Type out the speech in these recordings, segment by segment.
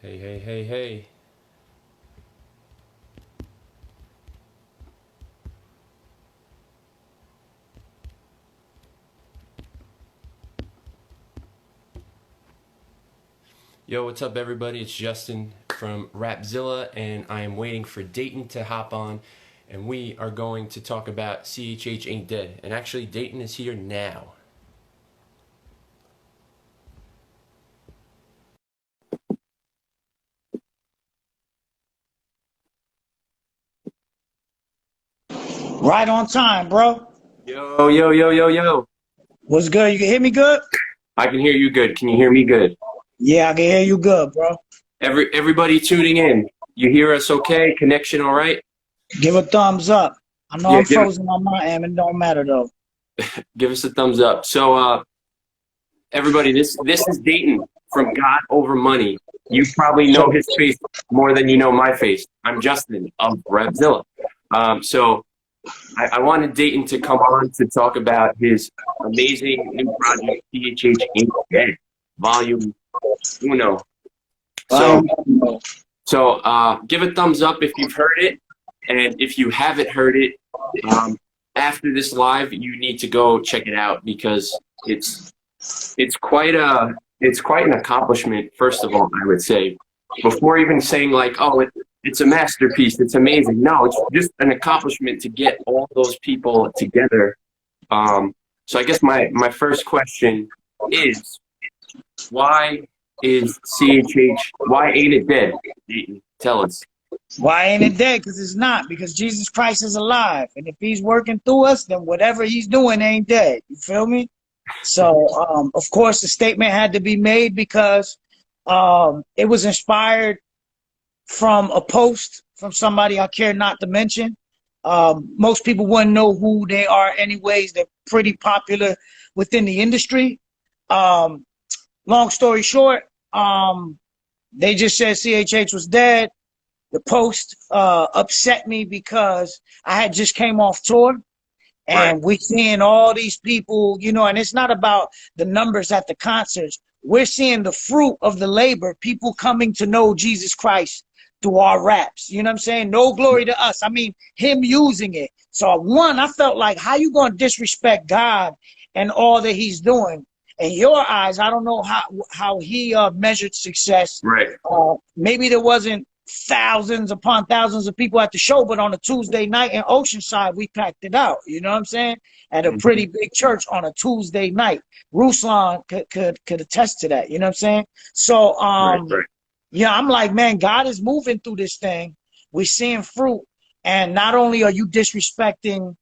Hey, hey, hey, hey. Yo, what's up, everybody? It's Justin from Rapzilla, and I am waiting for Datin to hop on, and we are going to talk about CHH Ain't Dead. And actually, Datin is here now. Right on time, bro. Yo, yo, yo, yo, yo. What's good? You can hear me good? I can hear you good. Can you hear me good? Yeah, I can hear you good, bro. Everybody tuning in, you hear us okay? Connection all right? Give a thumbs up. I know Yeah, I'm frozen on my end. It don't matter though. give us a thumbs up. So, everybody, this is Datin from God Over Money. You probably know So, his face more than you know my face. I'm Justin of Rapzilla. So I wanted Datin to come on to talk about his amazing new project, CHH Ain't Dead, Volume Uno. I So, am. give a thumbs up if you've heard it, and if you haven't heard it, um, after this live, you need to go check it out because it's quite an accomplishment. First of all, I would say, before even saying like, oh, it's a masterpiece, it's amazing. No, it's just an accomplishment to get all those people together. So I guess my first question is, why is CHH? Why ain't it dead? Dayton, tell us. Why ain't it dead? Because it's not. Because Jesus Christ is alive. And if he's working through us, then whatever he's doing ain't dead. You feel me? So, of course, the statement had to be made because it was inspired from a post from somebody I care not to mention. Most people wouldn't know who they are anyways. They're pretty popular within the industry. Um, Long story short, they just said CHH was dead. The post upset me because I had just came off tour Right. and we're seeing all these people, and it's not about the numbers at the concerts. We're seeing the fruit of the labor, people coming to know Jesus Christ through our raps. You know what I'm saying? No glory to us. I mean, him using it. So one, I felt like, how you going to disrespect God and all that he's doing? In your eyes, I don't know how he measured success. Right. Maybe there wasn't thousands upon thousands of people at the show, but on a Tuesday night in Oceanside, we packed it out. You know what I'm saying? At a pretty big church on a Tuesday night. Ruslan could attest to that. You know what I'm saying? So, Right. yeah, I'm like, man, God is moving through this thing. We're seeing fruit. And not only are you disrespecting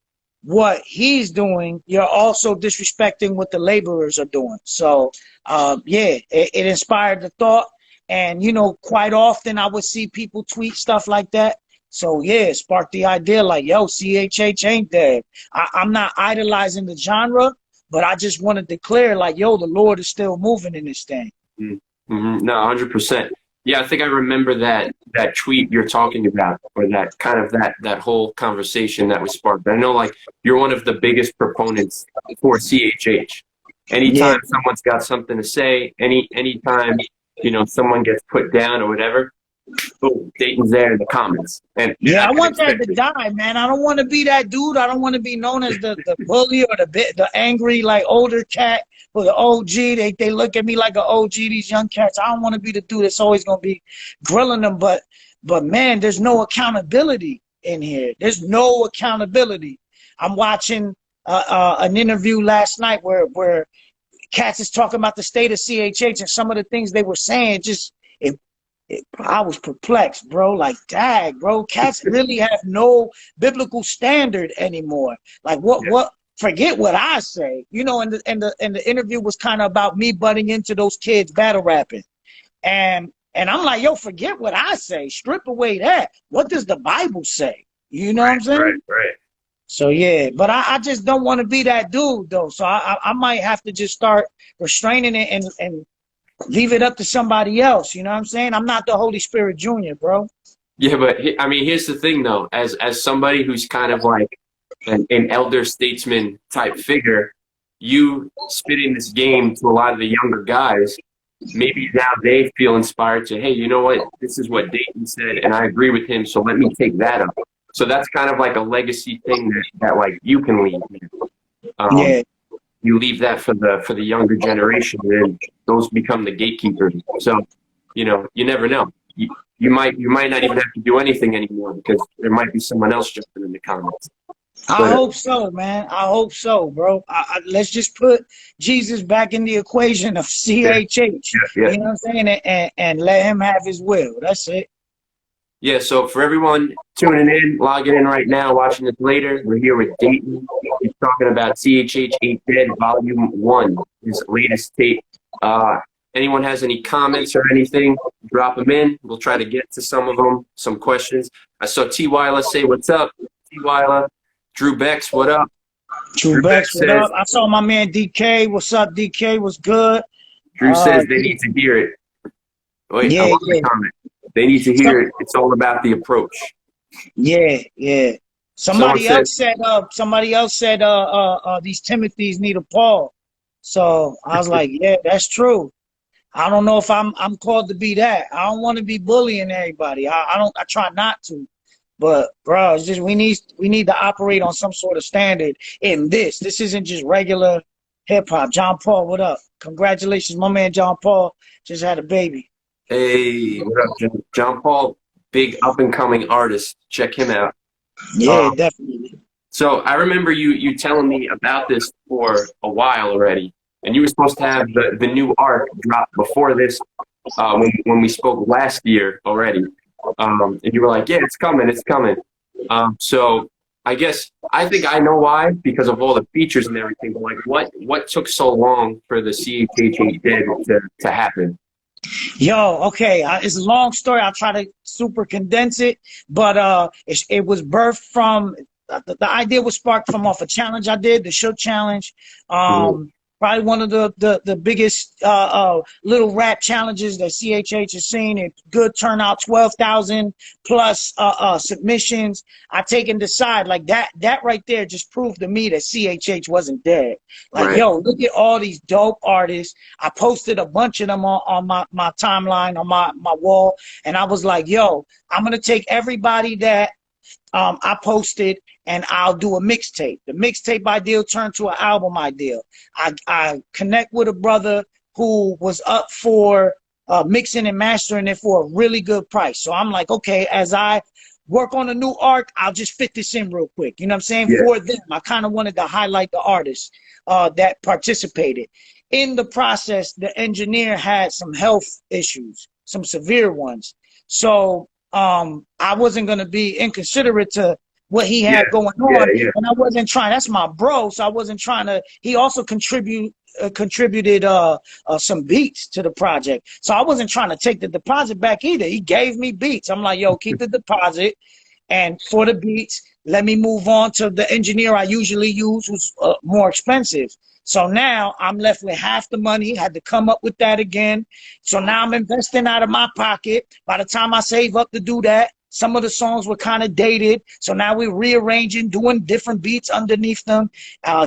what he's doing, you're also disrespecting what the laborers are doing. So, yeah, it inspired the thought. And, quite often I would see people tweet stuff like that. So, yeah, it sparked the idea like, yo, CHH ain't dead. I'm not idolizing the genre, but I just want to declare like, yo, the Lord is still moving in this thing. Mm-hmm. No, 100%. Yeah, I think I remember that tweet you're talking about, or that kind of that whole conversation that was sparked. I know, like, you're one of the biggest proponents for CHH. Yeah. Anytime someone's got something to say, anytime someone gets put down or whatever, boom, Dayton's there in the comments, and Yeah, I I can want that expect to it. die, man. I don't want to be that dude. I don't want to be known as the bully or the angry, like, older cat or the OG. They look at me like an OG, these young cats. I don't want to be the dude that's always going to be grilling them. But man, there's no accountability in here. There's no accountability. I'm watching an interview last night where cats is talking about the state of CHH and some of the things they were saying. I was perplexed, bro. Like, dag, bro, cats really have no biblical standard anymore. Like, Yeah. what? Forget what I say, and the interview was kind of about me butting into those kids battle rapping, and I'm like, yo, forget what I say, strip away that. What does the Bible say? You know what I'm saying? Right. So yeah, but I just don't want to be that dude though. So I might have to just start restraining it and leave it up to somebody else. You know what I'm saying? I'm not the Holy Spirit Junior, bro. Yeah, but I mean, here's the thing, though. As somebody who's kind of like an elder statesman type figure, you spit in this game to a lot of the younger guys. maybe now they feel inspired to, hey, you know what? This is what Datin said, and I agree with him, so let me take that up. So that's kind of like a legacy thing that like you can leave. Yeah. You leave that for the younger generation, and those become the gatekeepers. So, you know, you never know. You might not even have to do anything anymore because there might be someone else jumping in the comments. I hope so, man. I hope so, bro. Let's just put Jesus back in the equation of CHH. Yeah. You know what I'm saying? And let him have his will. That's it. Yeah, so for everyone tuning in, logging in right now, watching this later, we're here with Datin. He's talking about CHH Ain't Dead, Volume 1, his latest tape. Anyone has any comments or anything, drop them in. We'll try to get to some of them, some questions. I saw T. Wyla say, what's up? T. Wyla. Drew Bex, what up? Drew Bex, what up? I saw my man DK. What's up, DK? What's good? Drew says they need to hear it. Wait, yeah, I want the comment. They need to hear it. It's all about the approach. Yeah. Somebody else said these Timothys need a Paul. So I was like, yeah, that's true. I don't know if I'm called to be that. I don't want to be bullying everybody. I try not to. But bro, it's just we need to operate on some sort of standard in this. This isn't just regular hip hop. John Paul, what up? Congratulations, my man John Paul just had a baby. Hey, what up, John Paul? Big up and coming artist. Check him out. Yeah, definitely. So I remember you telling me about this for a while already, and you were supposed to have the new arc drop before this when we spoke last year already. And you were like, yeah, it's coming. So I think I know why, because of all the features and everything. But like, what took so long for the CHH Ain't Dead to happen? Yo, okay, it's a long story. I'll try to super condense it, but it was birthed from the idea was sparked from off a challenge I did, the Shook Challenge. Probably one of the biggest little rap challenges that CHH has seen. It good turnout, 12,000 plus submissions. I take and decide like that right there just proved to me that CHH wasn't dead. Like, right. Yo, look at all these dope artists. I posted a bunch of them on my timeline, on my wall, and I was like, yo, I'm gonna take everybody that I posted and I'll do a mixtape. The mixtape idea turned to an album idea. I connect with a brother who was up for mixing and mastering it for a really good price. So I'm like, okay, as I work on a new arc, I'll just fit this in real quick. You know what I'm saying? Yeah. For them, I kind of wanted to highlight the artists that participated. In the process, the engineer had some health issues, some severe ones. So I wasn't going to be inconsiderate to what he had going on, and I wasn't trying. That's my bro, so I wasn't trying to. He also contributed some beats to the project, so I wasn't trying to take the deposit back either. He gave me beats. I'm like, yo, keep the deposit, and for the beats, let me move on to the engineer I usually use, who's more expensive. So now I'm left with half the money, had to come up with that again. So now I'm investing out of my pocket. By the time I save up to do that, some of the songs were kind of dated. So now we're rearranging, doing different beats underneath them,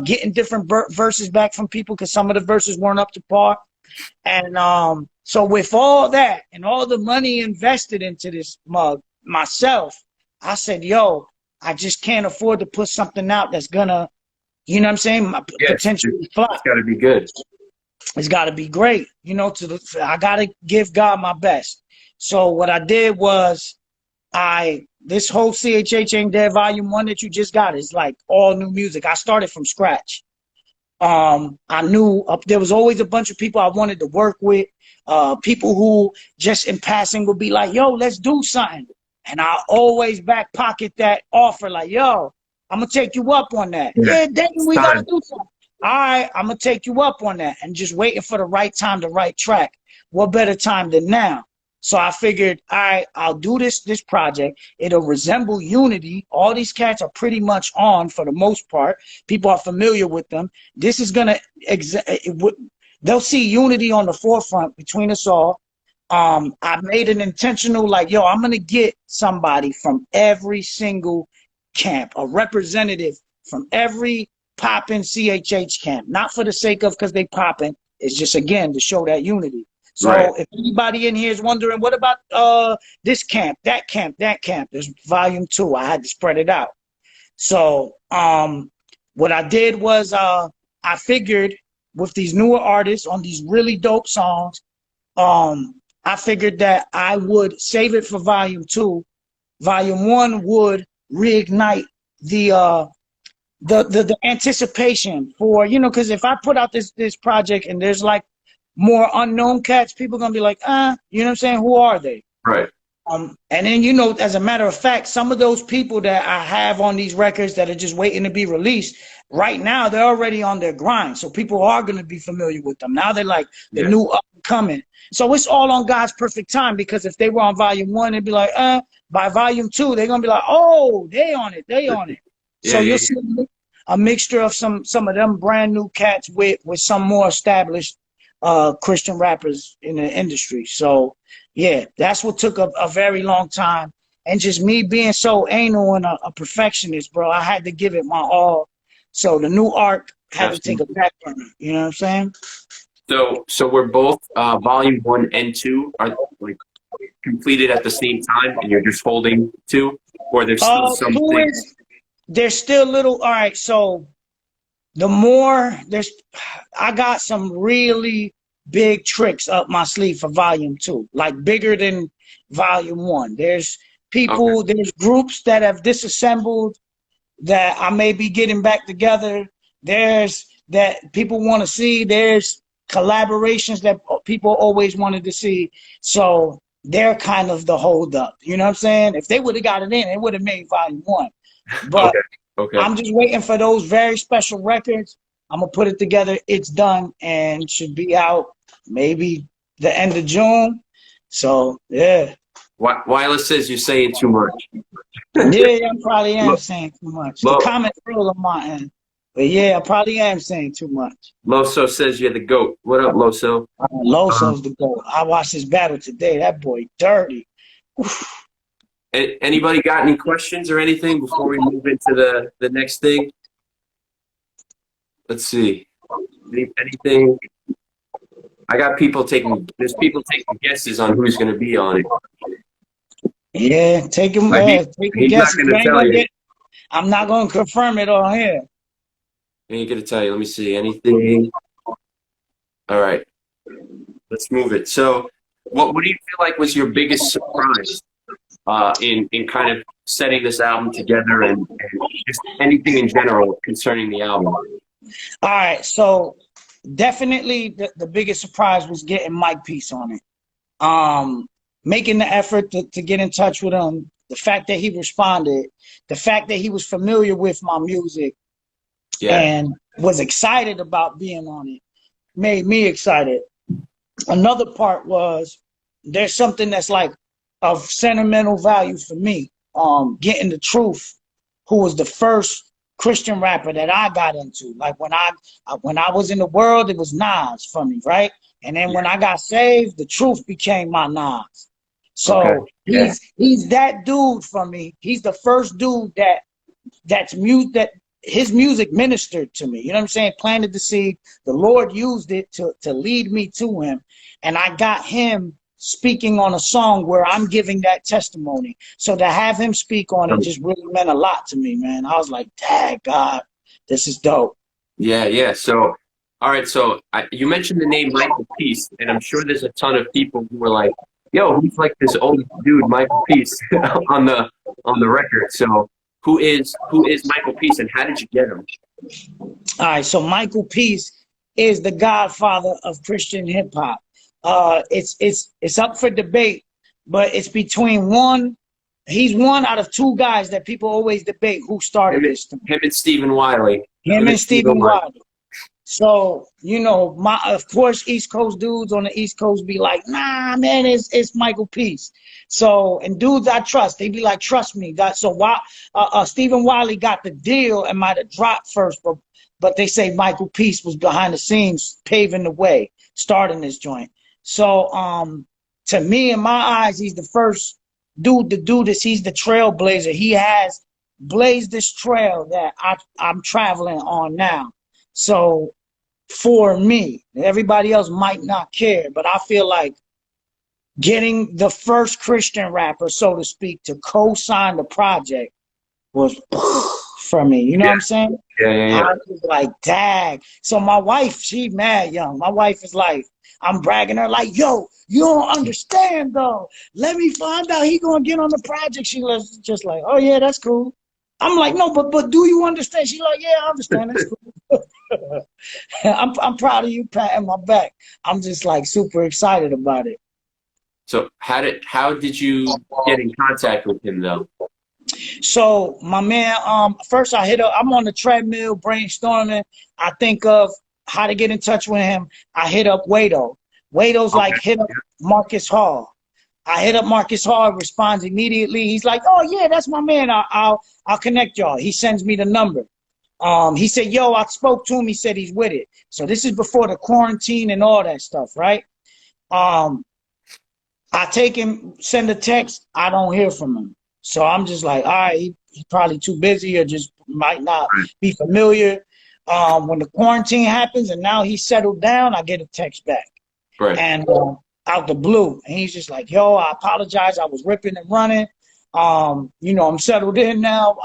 getting different verses back from people because some of the verses weren't up to par. And so with all that and all the money invested into this mug myself, I said, yo, I just can't afford to put something out that's gonna, you know what I'm saying? Potentially flop. It's got to be good. It's got to be great. You know, I got to give God my best. So what I did was this whole CHH Ain't Dead Volume 1 that you just got is like all new music. I started from scratch. I knew there was always a bunch of people I wanted to work with, people who just in passing would be like, yo, let's do something. And I always back pocket that offer like, yo, I'm going to take you up on that. Yeah, Datin, we got to do something. All right, I'm going to take you up on that. And just waiting for the right time, the right track. What better time than now? So I figured, all right, I'll do this project. It'll resemble Unity. All these cats are pretty much on for the most part. People are familiar with them. This is going to, they'll see Unity on the forefront between us all. I made an intentional, like, yo, I'm going to get somebody from every single camp, a representative from every poppin' CHH camp, not for the sake of because they poppin'. It's just, again, to show that unity. Right. So if anybody in here is wondering, what about this camp, that camp, that camp? There's volume 2. I had to spread it out. So what I did was I figured with these newer artists on these really dope songs, I figured that I would save it for volume 2. Volume 1 would reignite the anticipation for, you know, because if I put out this project and there's like more unknown cats, people gonna be like, you know what I'm saying? Who are they? Right. And then, you know, as a matter of fact, some of those people that I have on these records that are just waiting to be released right now, they're already on their grind. So people are going to be familiar with them. Now they're like the new up and coming. So it's all on God's perfect time, because if they were on volume 1, they'd be like, by volume 2, they're going to be like, oh, they on it. They on it. Yeah, So you'll see a mixture of some of them brand new cats with some more established Christian rappers in the industry. So yeah, that's what took a very long time. And just me being so anal and a perfectionist, bro, I had to give it my all. So the new art had to take a back burner. You know what I'm saying? So we're both volume 1 and 2 are like completed at the same time, and you're just holding 2, or there's still some things. There's still little. All right, so the more I got some really big tricks up my sleeve for volume 2, like bigger than volume 1. There's people, there's groups that have disassembled that I may be getting back together. There's that people want to see. There's collaborations that people always wanted to see. So they're kind of the hold up. You know what I'm saying? If they would have got it in, it would have made volume 1. But I'm just waiting for those very special records. I'm going to put it together. It's done and should be out maybe the end of June. So, yeah. Wireless says you're saying too much. Yeah, I probably am saying too much. The comment roll on my end. But yeah, I probably am saying too much. Loso says you're the GOAT. What up, Loso? Loso's the GOAT. I watched his battle today. That boy dirty. Oof. Anybody got any questions or anything before we move into the next thing? Let's see. Anything? I got there's people taking guesses on who's going to be on it. Yeah, take him. Take a guess. I'm not going to confirm it on here. I ain't going to tell you. Let me see. Anything? All right. Let's move it. So what do you feel like was your biggest surprise in kind of setting this album together and just anything in general concerning the album? All right, so definitely the biggest surprise was getting Mike Peace on it. Making the effort to get in touch with him, the fact that he responded, the fact that he was familiar with my music and was excited about being on it, made me excited. Another part was there's something that's like of sentimental value for me. Getting the Truth, who was the first Christian rapper that I got into. Like when I was in the world, it was Nas for me, right? And then when I got saved, the Truth became my Nas. So he's that dude for me. He's the first dude that his music ministered to me. You know what I'm saying? Planted the seed. The Lord used it to lead me to him. And I got him speaking on a song where I'm giving that testimony. So to have him speak on it just really meant a lot to me, man. I was like, dang, God, this is dope. Yeah. So, all right. So you mentioned the name Michael Peace, and I'm sure there's a ton of people who were like, yo, who's like this old dude, Michael Peace, on the record. So who is Michael Peace, and how did you get him? All right. So Michael Peace is the godfather of Christian hip hop. It's up for debate, but it's between he's one out of 2 guys that people always debate who started this. Him and Stephen Wiley. Him and Stephen Wiley. So, you know, of course, East Coast dudes on the East Coast be like, nah, man, it's Michael Peace. So, and dudes I trust, they be like, trust me. So Stephen Wiley got the deal and might have dropped first, but they say Michael Peace was behind the scenes, paving the way, starting this joint. So, to me, in my eyes, he's the first dude to do this. He's the trailblazer. He has blazed this trail that I'm traveling on now. So, for me. Everybody else might not care, but I feel like getting the first Christian rapper, so to speak, to co-sign the project was for me. You know what I'm saying? Yeah. I was like, dang. So my wife, she mad young. My wife is like, I'm bragging her like, yo, you don't understand though. Let me find out he gonna get on the project. She was just like, oh yeah, that's cool. I'm like, no, but do you understand? She's like, yeah, I understand. That's cool. I'm proud of you patting my back. I'm just like super excited about it. So how did you get in contact with him though? So my man, first I hit up, I'm on the treadmill brainstorming. I think of how to get in touch with him. I hit up Wado. Wado's like, hit up Marcus Hall. I hit up Marcus Hall, responds immediately. He's like, oh yeah, that's my man. I'll connect y'all. He sends me the number. He said, yo, I spoke to him. He said he's with it. So this is before the quarantine and all that stuff, right? I take him, send a text. I don't hear from him. So I'm just like, all right, he's probably too busy or just might not be familiar. When the quarantine happens and now he's settled down, I get a text back. Right. And out the blue. And he's just like, yo, I apologize. I was ripping and running. You know, I'm settled in now.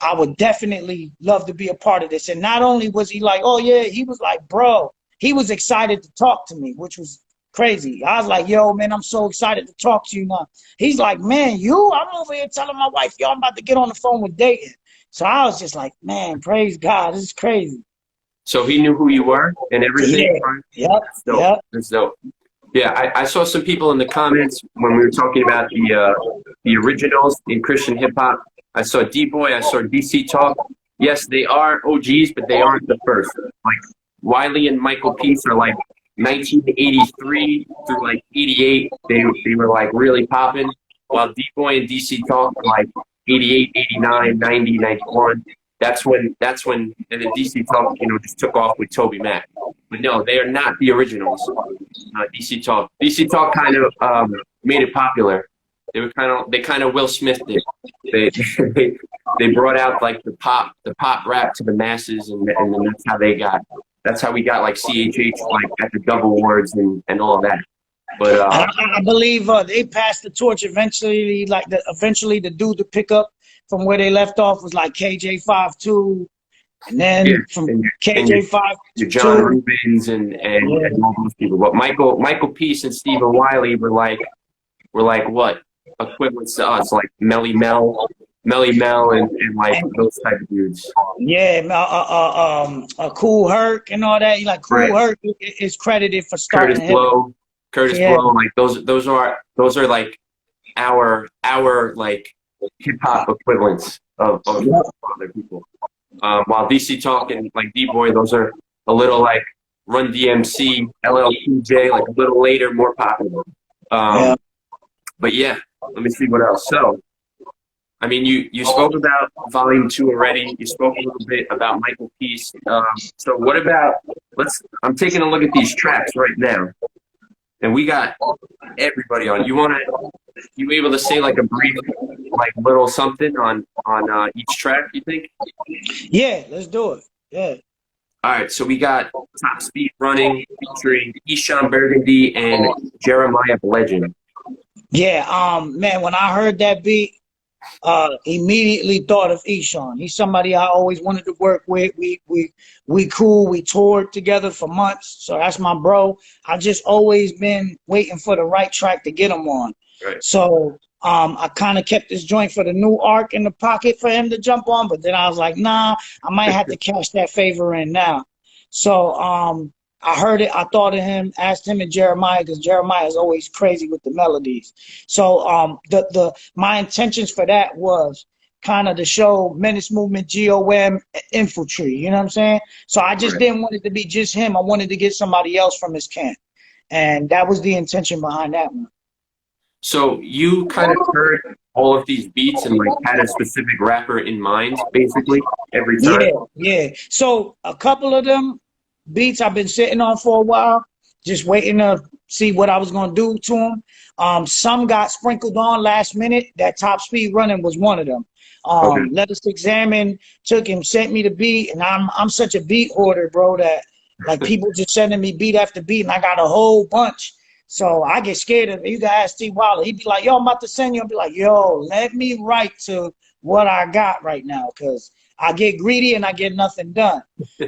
I would definitely love to be a part of this. And not only was he like, oh yeah, he was like, bro, he was excited to talk to me, which was crazy. I was like, yo, man, I'm so excited to talk to you now. He's like, man, I'm over here telling my wife, yo, I'm about to get on the phone with Datin. So I was just like, man, praise God, this is crazy. So he knew who you were and everything? Yeah. That's dope. That's dope. Yeah, I saw some people in the comments when we were talking about the originals in Christian hip hop. I saw D-Boy, I saw DC Talk. Yes, they are OGs, but they aren't the first. Like Wiley and Michael Peace are like 1983 through like 88. They were like really popping, while D-Boy and DC Talk were like 88, 89, 90, 91. That's when and then DC Talk, you know, just took off with Toby Mac. But no, they are not the originals. DC Talk kind of made it popular. They kind of Will Smithed it. They brought out like the pop rap to the masses, and then that's how we got like CHH like at the Dove Awards and all of that. But I believe they passed the torch eventually. Like eventually the dude to pick up from where they left off was like KJ52, and then from KJ52, John Rubens and all those people. But Michael Peace and Stephen Wiley were like what equivalents to us, like Melly Mel, and like those type of dudes. Yeah, Cool Herc and all that. Like Cool Herc is credited for starting Curtis Blow, like those are like our like hip hop equivalents of other people. While DC Talk and like D-Boy, those are a little like Run DMC, LL Cool J, like a little later, more popular. But yeah, let me see what else. So, I mean, you spoke about Volume 2 already. You spoke a little bit about Michael Peace. So what about, I'm taking a look at these tracks right now. And we got everybody on. You able to say like a brief, like little something on each track, you think? Yeah, let's do it. Yeah. All right, so we got Top Speed Running featuring Eshawn Burgundy and Jeremiah Legend. Yeah, man, when I heard that beat, immediately thought of Eshawn. He's somebody I always wanted to work with. We cool. We toured together for months. So that's my bro. I just always been waiting for the right track to get him on. Right. So I kind of kept this joint for the new arc in the pocket for him to jump on, but then I was like, nah, I might have to cash that favor in now. So I heard it, I thought of him, asked him and Jeremiah, because Jeremiah is always crazy with the melodies. So my intentions for that was kind of to show Menace Movement, GOM, infantry, you know what I'm saying? So I just didn't want it to be just him. I wanted to get somebody else from his camp. And that was the intention behind that one. So you kind of heard all of these beats and like had a specific rapper in mind, basically, every time? Yeah. So a couple of them beats I've been sitting on for a while, just waiting to see what I was going to do to them. Some got sprinkled on last minute. That Top Speed Running was one of them. Let Us Examine took him, sent me the beat, and I'm such a beat hoarder, bro, that Like people just sending me beat after beat, and I got a whole bunch. So I get scared of it. You gotta ask T Waller. He'd be like, yo, I'm about to send you. I'll be like, yo, let me write to what I got right now, because I get greedy and I get nothing done.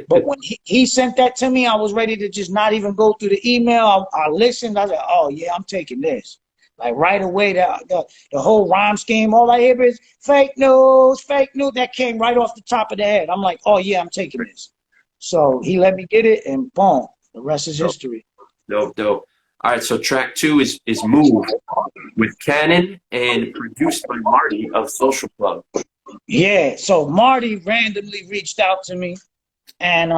But when he sent that to me, I was ready to just not even go through the email. I listened. I was like, oh, yeah, I'm taking this. Like right away, the whole rhyme scheme, all I hear is fake news, fake news. That came right off the top of the head. I'm like, oh, yeah, I'm taking this. So he let me get it, and boom, the rest is history. Dope. All right, so track 2 is Move with Cannon and produced by Marty of Social Club. Yeah, so Marty randomly reached out to me, and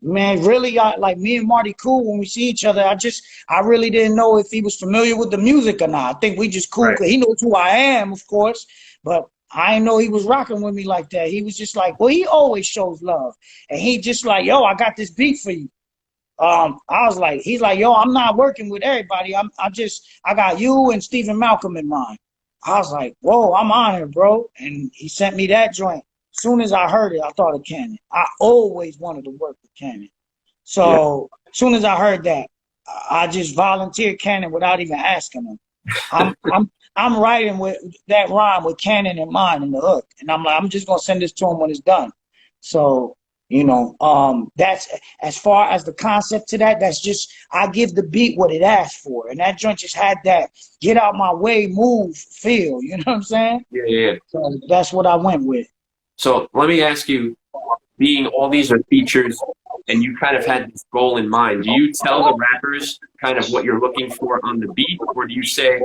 man, really, like me and Marty cool when we see each other. I really didn't know if he was familiar with the music or not. I think we just cool. Right. He knows who I am, of course, but I didn't know he was rocking with me like that. He was just like, well, he always shows love, and he just like, yo, I got this beat for you. I was like, he's like, yo, I'm not working with everybody. I got you and Stephen Malcolm in mind. I was like, whoa, I'm honored, bro. And he sent me that joint. As soon as I heard it, I thought of Cannon. I always wanted to work with Cannon. So as soon as I heard that, I just volunteered Cannon without even asking him. I'm writing with that rhyme with Cannon in mind in the hook. And I'm like, I'm just gonna send this to him when it's done. So that's as far as the concept to that. That's just, I give the beat what it asked for, and that joint just had that get out my way, move, feel. You know what I'm saying? Yeah. So that's what I went with. So let me ask you, being all these are features, and you kind of had this goal in mind, do you tell the rappers kind of what you're looking for on the beat, or do you say,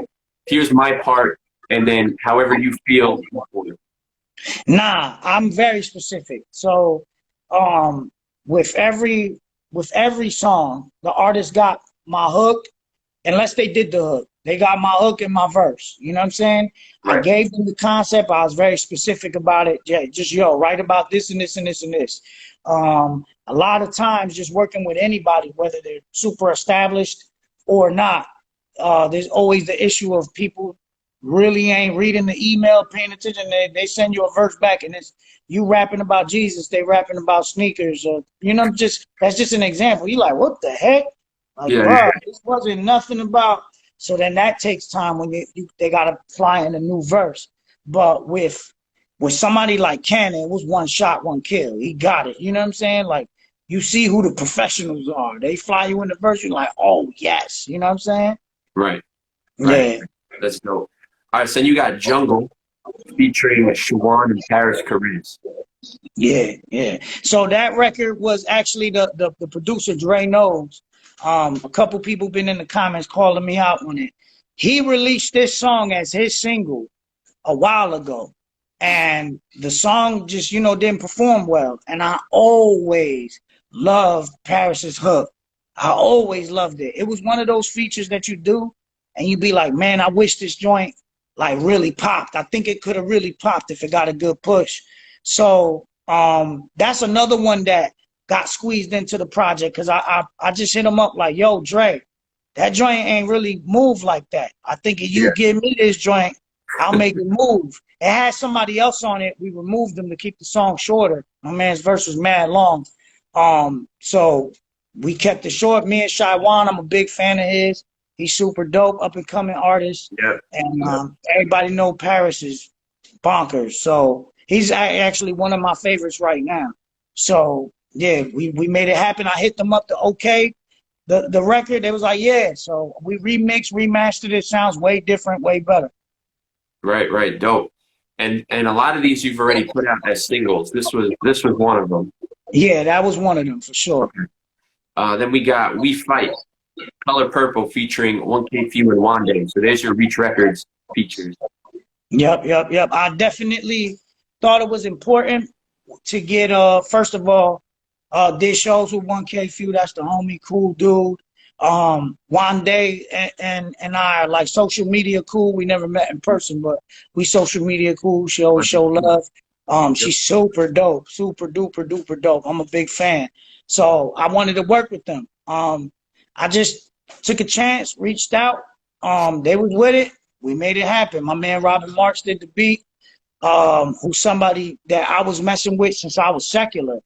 here's my part, and then however you feel? Nah, I'm very specific. So with every song, the artist got my hook, unless they did the hook. They got my hook and my verse. You know what I'm saying? Right. I gave them the concept. I was very specific about it. Yeah, just write about this and this and this and this. A lot of times, just working with anybody, whether they're super established or not, there's always the issue of people really ain't reading the email, paying attention. They send you a verse back, and it's you rapping about Jesus, they rapping about sneakers, or that's just an example. You like, what the heck? Like, bro, this wasn't nothing about. So then that takes time when they gotta fly in a new verse. But with somebody like Cannon, it was one shot, one kill. He got it. You know what I'm saying? Like, you see who the professionals are. They fly you in the verse, you're like, oh yes. You know what I'm saying? Right. Yeah. That's dope. All right, so you got Jungle featuring Shawan and Paris Caribs. Yeah. So that record was actually the producer, Dre knows. A couple people been in the comments calling me out on it. He released this song as his single a while ago, and the song just didn't perform well. And I always loved Paris's hook. I always loved it. It was one of those features that you do, and you be like, man, I wish this joint like really popped. I think it could have really popped if it got a good push. So that's another one that got squeezed into the project, because I just hit him up like, yo, Dre, that joint ain't really moved like that. I think if you give me this joint, I'll make it move. It had somebody else on it. We removed them to keep the song shorter. My man's verse was mad long. So we kept it short. Me and Shaiwan, I'm a big fan of his. He's super dope, up and coming artist. And everybody know Paris is bonkers. So he's actually one of my favorites right now. So yeah, we made it happen. I hit them up to the record. They was like, yeah. So we remastered it. Sounds way different, way better. Right, dope. And a lot of these you've already put out as singles. This was one of them. Yeah, that was one of them for sure. Okay. Then we got We Fight, Color Purple featuring 1K Few and Wande. So there's your Reach Records features. Yep. I definitely thought it was important to get first of all, did shows with 1K Few. That's the homie, cool dude. Wande and I are like social media cool. We never met in person, but we social media cool. She always show love. She's super dope, super duper dope. I'm a big fan. So I wanted to work with them. I just took a chance, reached out. They was with it. We made it happen. My man Robin Marks did the beat. Who's somebody that I was messing with since I was secular.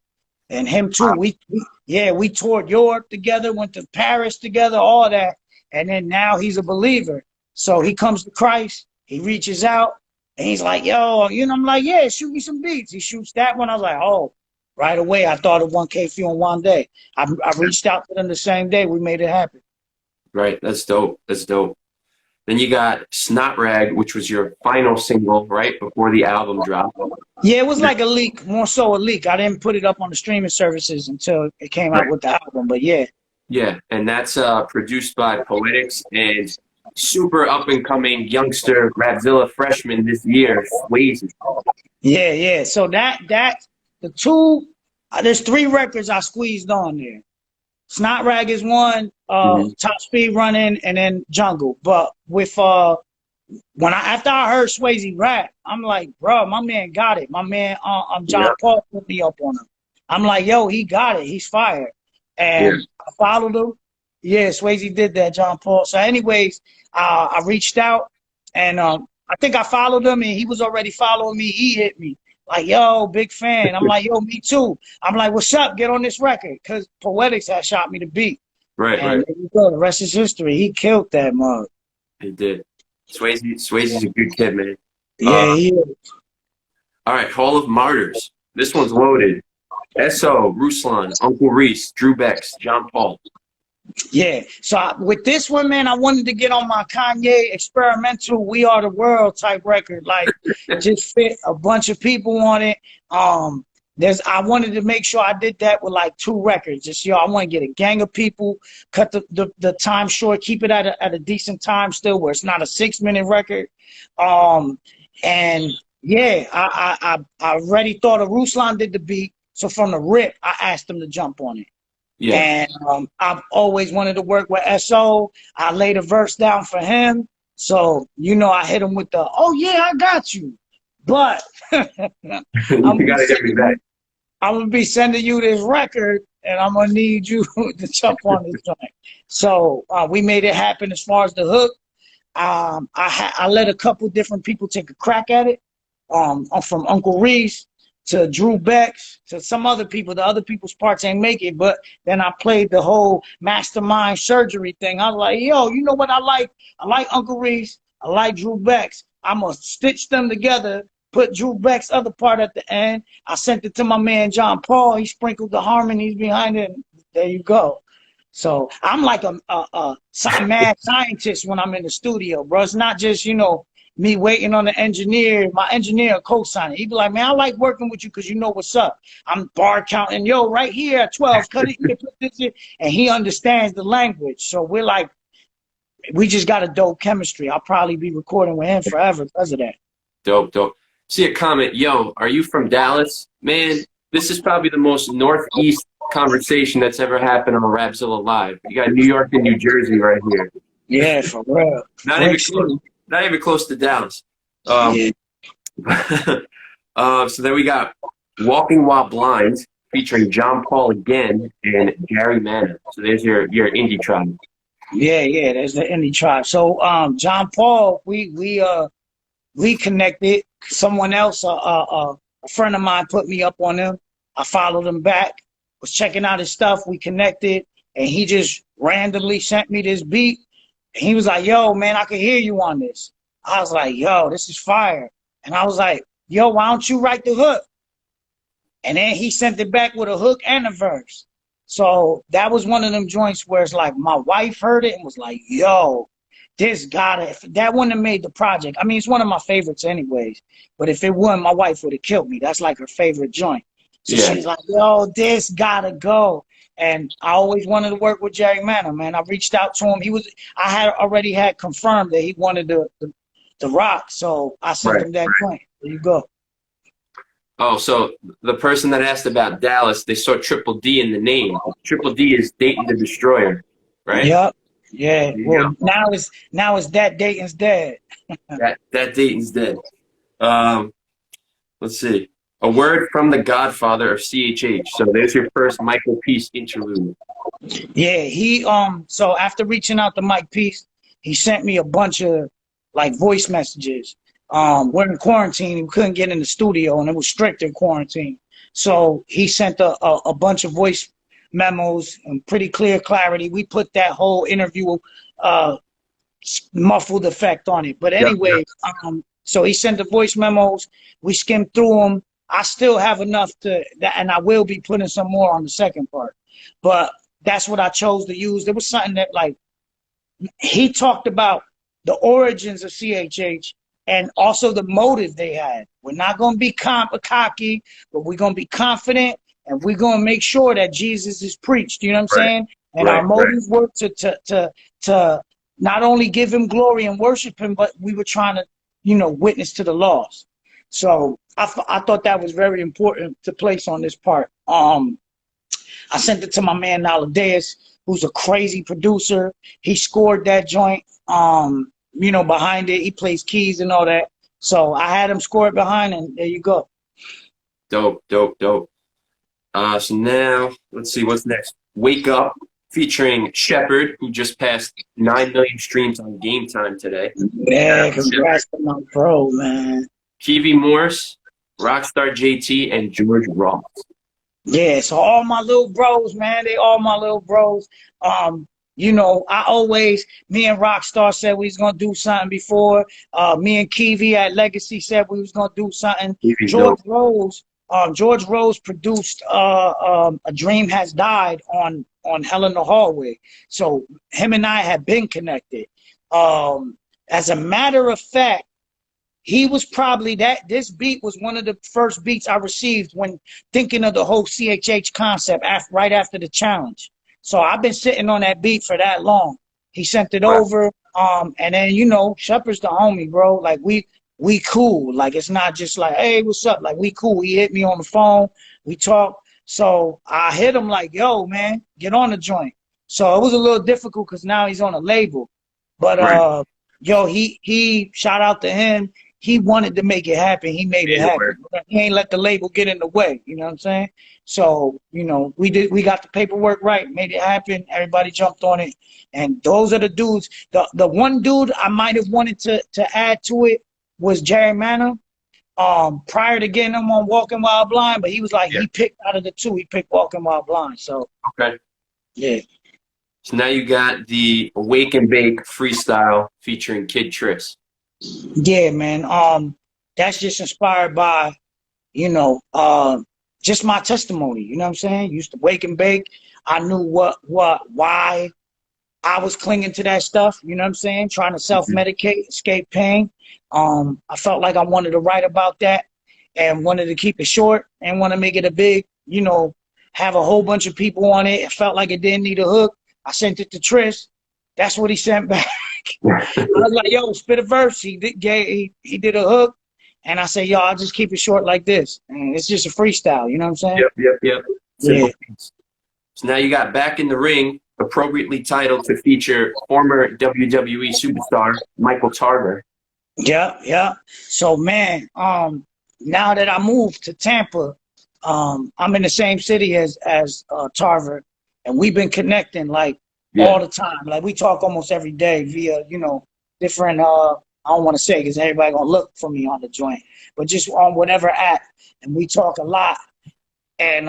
And him too. We toured Europe together, went to Paris together, all that. And then now he's a believer. So he comes to Christ. He reaches out and he's like, yo, I'm like, yeah, shoot me some beats. He shoots that one. I was like, oh, right away. I thought of 1K Few in one day. I reached out to them the same day. We made it happen. Right. That's dope. That's dope. Then you got Snot Rag, which was your final single, right, before the album dropped. Yeah, it was like a leak, more so a leak. I didn't put it up on the streaming services until it came out with the album, but yeah. Yeah, and that's produced by Poetics and super up-and-coming youngster Rapzilla freshman this year, Swayze. Yeah. So there's 3 records I squeezed on there. Snot Rag is one, Top Speed Running, and then Jungle. But with after I heard Swayze rap, I'm like, bro, my man got it. My man, John Paul put me up on him. I'm like, yo, he got it. He's fired. And I followed him. Yeah, Swayze did that, John Paul. So anyways, I reached out and I think I followed him and he was already following me. He hit me like, yo, big fan. I'm like, yo, me too. I'm like, what's up? Get on this record. Because Poetics had shot me the beat. Right. There you go. The rest is history. He killed that mug. He did. Swayze's a good kid, man. Yeah, he is. All right, Hall of Martyrs. This one's loaded. S.O., Ruslan, Uncle Reese, Drew Bex, John Paul. Yeah. So with this one, man, I wanted to get on my Kanye experimental "We Are the World" type record, like just fit a bunch of people on it. I wanted to make sure I did that with like 2 records. Just I want to get a gang of people, cut the time short, keep it at a decent time still, where it's not a 6-minute record. And yeah, I already thought of Ruslan did the beat, so from the rip, I asked him to jump on it. Yeah. And I've always wanted to work with S.O. I laid a verse down for him. So, I hit him with the, oh, yeah, I got you. But I'm going to be sending you this record, and I'm going to need you to jump on this joint. So we made it happen as far as the hook. I let a couple different people take a crack at it, from Uncle Reese to Drew Bex, to some other people. The other people's parts ain't make it, but then I played the whole mastermind surgery thing. I was like, yo, you know what I like? I like Uncle Reese. I like Drew Bex. I'm going to stitch them together, put Drew Beck's other part at the end. I sent it to my man, John Paul. He sprinkled the harmonies behind it. And there you go. So I'm like a mad scientist when I'm in the studio, bro. It's not just, me waiting on the engineer, my engineer co-signing. He'd be like, man, I like working with you because you know what's up. I'm bar counting, yo, right here at 12, cut it here, put this in. And he understands the language. So we're like, we just got a dope chemistry. I'll probably be recording with him forever because of that. Dope. See a comment, yo, are you from Dallas? Man, this is probably the most northeast conversation that's ever happened on Rapzilla Live. You got New York and New Jersey right here. Yeah, for real. Not even close to Dallas. So then we got Walking While Blind featuring John Paul again and Gary Manna. So there's your indie tribe. Yeah, there's the indie tribe. So John Paul, we connected. Someone else, a friend of mine put me up on him. I followed him back, was checking out his stuff. We connected, and he just randomly sent me this beat. He was like, yo, man, I can hear you on this. I was like, yo, this is fire. And I was like, yo, why don't you write the hook? And then he sent it back with a hook and a verse. So that was one of them joints where it's like my wife heard it and was like, yo, this gotta, if that wouldn't have made the project. I mean, it's one of my favorites anyways. But if it wasn't, my wife would have killed me. That's like her favorite joint. So she's like, yo, this gotta go. And I always wanted to work with Jerry Manna, man. I reached out to him. I had already confirmed that he wanted to rock. So I sent him that joint. There you go. Oh, so the person that asked about Dallas, they saw Triple D in the name. Triple D is Datin the Destroyer, right? Yep. Yeah. Well, now it's that Datin's dead. that Datin's dead. Let's see. A word from the Godfather of CHH. So there's your first Michael Peace interlude. Yeah, he so after reaching out to Mike Peace, he sent me a bunch of like voice messages. We're in quarantine, we couldn't get in the studio and it was strict in quarantine. So he sent a bunch of voice memos and pretty clear clarity. We put that whole interview muffled effect on it. But Yep, yep. anyway, so he sent the voice memos. We skimmed through them. I still have enough and I will be putting some more on the second part. But that's what I chose to use. There was something that, like, he talked about the origins of CHH and also the motive they had. We're not going to be cocky, but we're going to be confident, and we're going to make sure that Jesus is preached. You know what I'm saying? And our motives were to not only give him glory and worship him, but we were trying to, witness to the lost. So I thought that was very important to place on this part. I sent it to my man Naladeus, who's a crazy producer. He scored that joint, behind it. He plays keys and all that. So I had him score it behind, and there you go. Dope, dope, dope. So now, let's see, what's next? Wake Up, featuring Shepherd, who just passed 9 million streams on Game Time today. Yeah, congrats to my bro, man. Kiwi Morse, Rockstar JT, and George Ross. Yeah, so all my little bros, man, they all my little bros. Me and Rockstar said we was gonna do something before. Me and Kiwi at Legacy said we was gonna do something. George Rose produced A Dream Has Died on Hell in the Hallway. So him and I have been connected. As a matter of fact, he was probably this beat was one of the first beats I received when thinking of the whole CHH concept right after the challenge. So I've been sitting on that beat for that long. He sent it over. And then, Shepherd's the homie, bro. Like we cool. Like, it's not just like, hey, what's up? Like, we cool. He hit me on the phone. We talk. So I hit him like, yo, man, get on the joint. So it was a little difficult because now he's on a label. But he shout out to him. He wanted to make it happen. He made it happen. He ain't let the label get in the way. You know what I'm saying? So, we got the paperwork right, made it happen. Everybody jumped on it. And those are the dudes. The one dude I might have wanted to add to it was Jerry Manor. Prior to getting him on Walking While Blind, but he was like, he picked out of the two, he picked Walking While Blind. So, yeah. So now you got the Wake and Bake freestyle featuring Kid Tris. Yeah, man. That's just inspired by, just my testimony. You know what I'm saying? Used to wake and bake. I knew why I was clinging to that stuff. You know what I'm saying? Trying to self-medicate, escape pain. I felt like I wanted to write about that and wanted to keep it short and want to make it a big, have a whole bunch of people on it. It felt like it didn't need a hook. I sent it to Tris. That's what he sent back. I was like, yo, spit a verse. He did a hook. And I say, yo, I'll just keep it short like this. And it's just a freestyle. You know what I'm saying? Yep. Yeah. So now you got Back in the Ring, appropriately titled to feature former WWE superstar Michael Tarver. Yeah. So, man, now that I moved to Tampa, I'm in the same city as Tarver. And we've been connecting, like, all the time. Like, we talk almost every day via, different, I don't want to say because everybody going to look for me on the joint, but just on whatever app. And we talk a lot. And,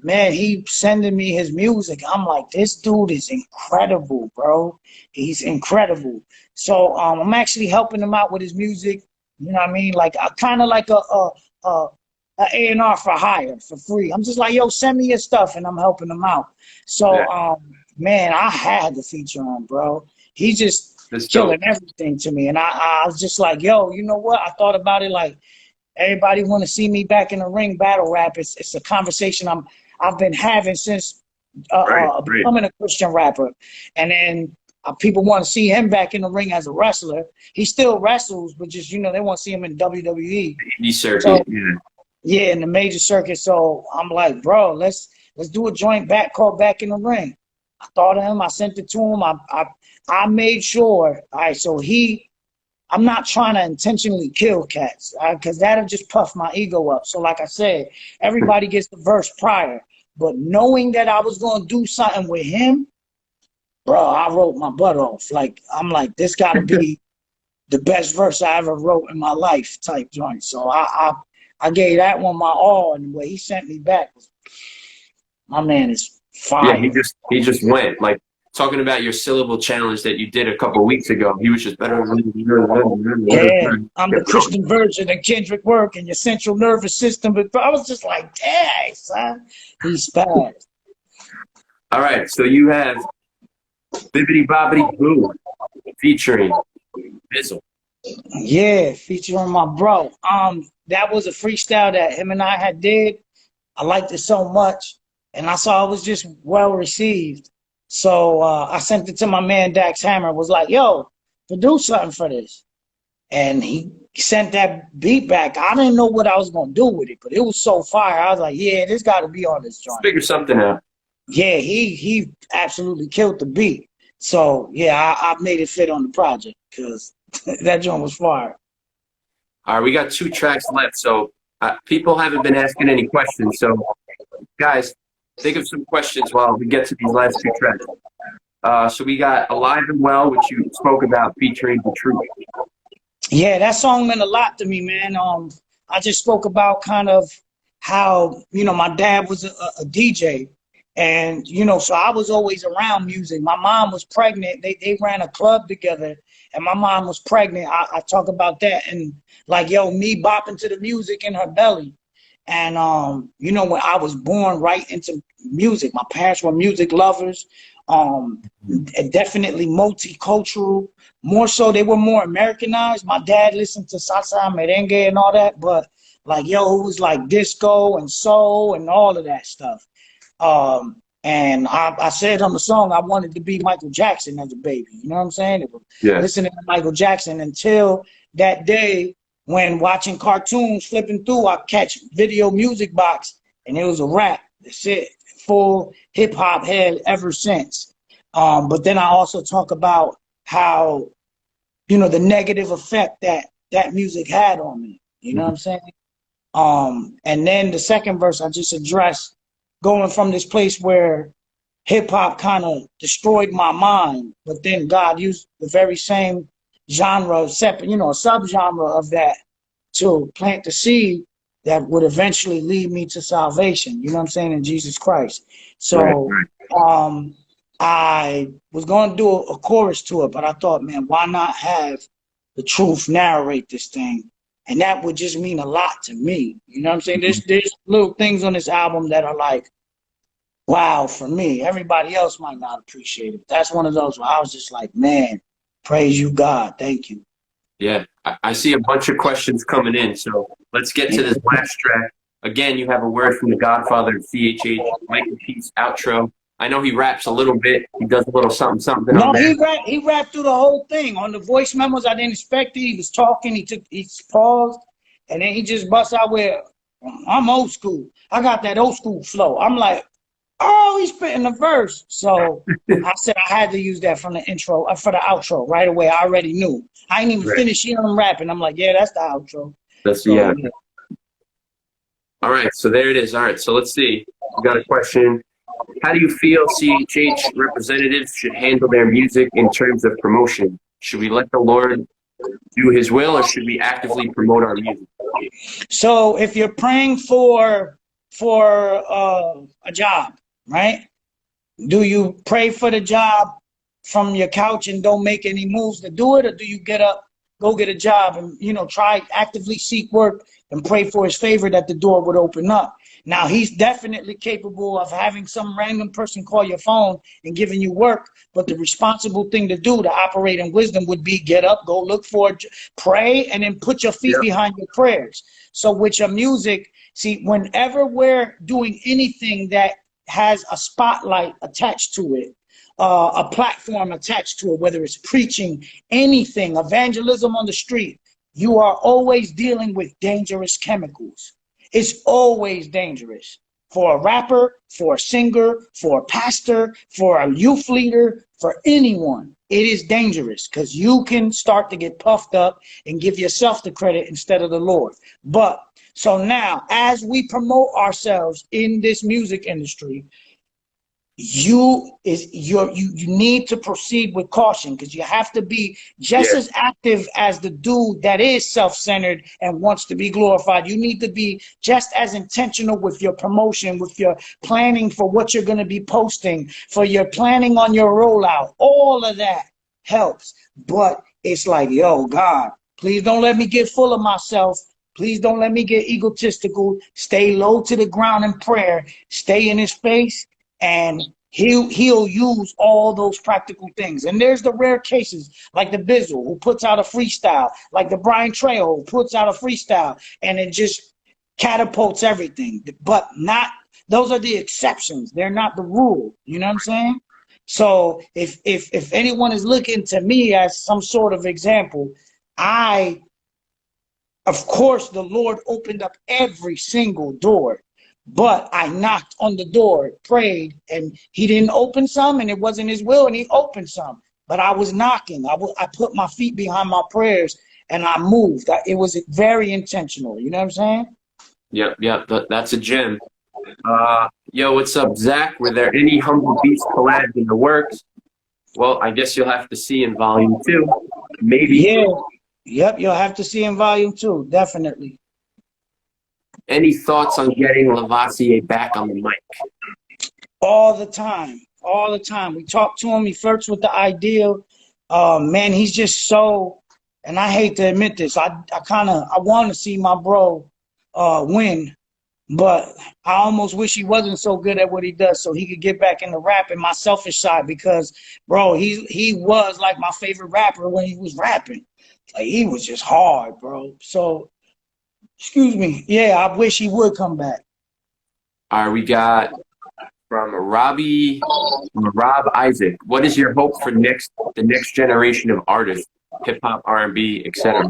man, he sending me his music. I'm like, this dude is incredible, bro. He's incredible. So I'm actually helping him out with his music. You know what I mean? Like, kind of like a A&R for hire, for free. I'm just like, yo, send me your stuff, and I'm helping him out. So, man, I had to feature him, bro. He's just killing everything to me. And I was just like, yo, you know what? I thought about it like, everybody want to see me back in the ring battle rap. It's a conversation I've been having since becoming a Christian rapper. And then people want to see him back in the ring as a wrestler. He still wrestles, but just, they want to see him in WWE. Indie circuit, so, yeah, in the major circuit. So I'm like, bro, let's do a joint called Back in the Ring. I thought of him. I sent it to him. I made sure. All right, so I'm not trying to intentionally kill cats because that'll just puff my ego up. So like I said, everybody gets the verse prior. But knowing that I was going to do something with him, bro, I wrote my butt off. Like, I'm like, this got to be the best verse I ever wrote in my life type joint. So I gave that one my all, and what he sent me back was, my man is Yeah, fire. he just went like talking about your syllable challenge that you did a couple of weeks ago. He was just better. Yeah, I'm the Christian version of Kendrick Work and your central nervous system. But I was just like, dang, son, he's fast. All right, so you have Bibbidi Bobbidi Boo featuring Bizzle. Yeah, featuring my bro. That was a freestyle that him and I had did. I liked it so much, and I saw it was just well received. So I sent it to my man Dax Hammer. Was like, yo, produce something for this, and he sent that beat back. I didn't know what I was gonna do with it, but it was so fire. I was like, yeah, this got to be on this joint. Figure something out. Yeah, he absolutely killed the beat. So yeah, I made it fit on the project because that joint was fire. All right, we got 2 tracks left, so people haven't been asking any questions. So, guys, think of some questions while we get to these last 2 tracks. So we got Alive and Well, which you spoke about, featuring The Truth. Yeah, that song meant a lot to me, man. I just spoke about kind of how, my dad was a DJ. And, so I was always around music. My mom was pregnant. They ran a club together, and my mom was pregnant. I talk about that. And, like, me bopping to the music in her belly. And, when I was born right into music, my parents were music lovers. Definitely multicultural. More so, they were more Americanized. My dad listened to salsa, merengue, and all that. But, like, it was like disco and soul and all of that stuff. And I said on the song, I wanted to be Michael Jackson as a baby. You know what I'm saying? It was listening to Michael Jackson until that day when watching cartoons, flipping through, I catch Video Music Box, and it was a rap. That's it. Full hip hop head ever since. But then I also talk about how, the negative effect that music had on me. You know what I'm saying? And then the second verse I just addressed, going from this place where hip hop kind of destroyed my mind, but then God used the very same genre, a subgenre of that to plant the seed that would eventually lead me to salvation. You know what I'm saying? In Jesus Christ. So, I was going to do a chorus to it, but I thought, man, why not have The Truth narrate this thing? And that would just mean a lot to me. You know what I'm saying? There's little things on this album that are like, wow, for me. Everybody else might not appreciate it. That's one of those where I was just like, man, praise you, God. Thank you. Yeah, I see a bunch of questions coming in, so let's get to this last track. Again, you have a word from the Godfather of CHH, Mike and Pete's outro. I know he raps a little bit. He does a little something. No, he rapped through the whole thing. On the voice memos, I didn't expect it. He was talking. He paused, and then he just busts out with, I'm old school. I got that old school flow. I'm like, oh, he's spitting the verse. So I said I had to use that from the intro, for the outro right away. I already knew. I ain't even finished hearing him rapping. I'm like, yeah, that's the outro. Yeah. All right, so there it is. All right, so let's see. We got a question. How do you feel CHH representatives should handle their music in terms of promotion? Should we let the Lord do his will, or should we actively promote our music? So if you're praying for a job, right? Do you pray for the job from your couch and don't make any moves to do it? Or do you get up, go get a job and, try actively seek work and pray for his favor that the door would open up? Now, he's definitely capable of having some random person call your phone and giving you work. But the responsible thing to do to operate in wisdom would be get up, go look for it, pray, and then put your feet behind your prayers. So with your music, see, whenever we're doing anything that has a spotlight attached to it, a platform attached to it, whether it's preaching, anything, evangelism on the street, you are always dealing with dangerous chemicals. It's always dangerous for a rapper, for a singer, for a pastor, for a youth leader, for anyone. It is dangerous because you can start to get puffed up and give yourself the credit instead of the Lord. But so now, as we promote ourselves in this music industry, you need to proceed with caution, because you have to be just as active as the dude that is self-centered and wants to be glorified. You need to be just as intentional with your promotion, with your planning for what you're going to be posting, for your planning on your rollout. All of that helps. But it's like, yo, God, please don't let me get full of myself. Please don't let me get egotistical. Stay low to the ground in prayer. Stay in his face. And he'll use all those practical things. And there's the rare cases like the Bizzle, who puts out a freestyle, like the Brian Trejo, who puts out a freestyle, and it just catapults everything. But not, those are the exceptions. They're not the rule. You know what I'm saying? So if anyone is looking to me as some sort of example, of course, the Lord opened up every single door. But I knocked on the door, prayed, and he didn't open some, and it wasn't his will, and he opened some. But I was knocking. I put my feet behind my prayers, and I moved. It was very intentional. You know what I'm saying? Yep. That's a gem. Yo, what's up, Zach? Were there any Humble Beats collabs in the works? Well, I guess you'll have to see in volume 2. Maybe. Yeah. Yep, you'll have to see in volume 2, definitely. Any thoughts on getting Lavoisier back on the mic? All the time. All the time. We talk to him. He flirts with the idea. Man, he's just so, and I hate to admit this, I want to see my bro win, but I almost wish he wasn't so good at what he does so he could get back into rapping, my selfish side, because, bro, he was like my favorite rapper when he was rapping. Like, he was just hard, bro. So, excuse me. Yeah, I wish he would come back. All right, we got from Rob Isaac. What is your hope for the next generation of artists, hip hop, R&B, etc.?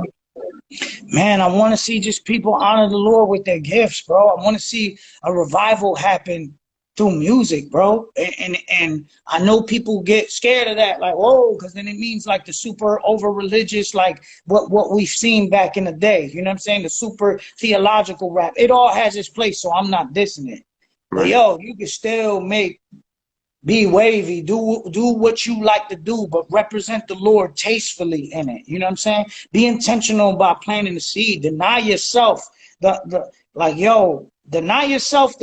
Man, I want to see just people honor the Lord with their gifts, bro. I want to see a revival happen through music, bro. And I know people get scared of that, like, whoa, because then it means like the super over religious, like what we've seen back in the day. You know what I'm saying? The super theological rap. It all has its place, so I'm not dissing it. Right. But yo, you can still be wavy, do what you like to do, but represent the Lord tastefully in it. You know what I'm saying? Be intentional about planting the seed. Deny yourself deny yourself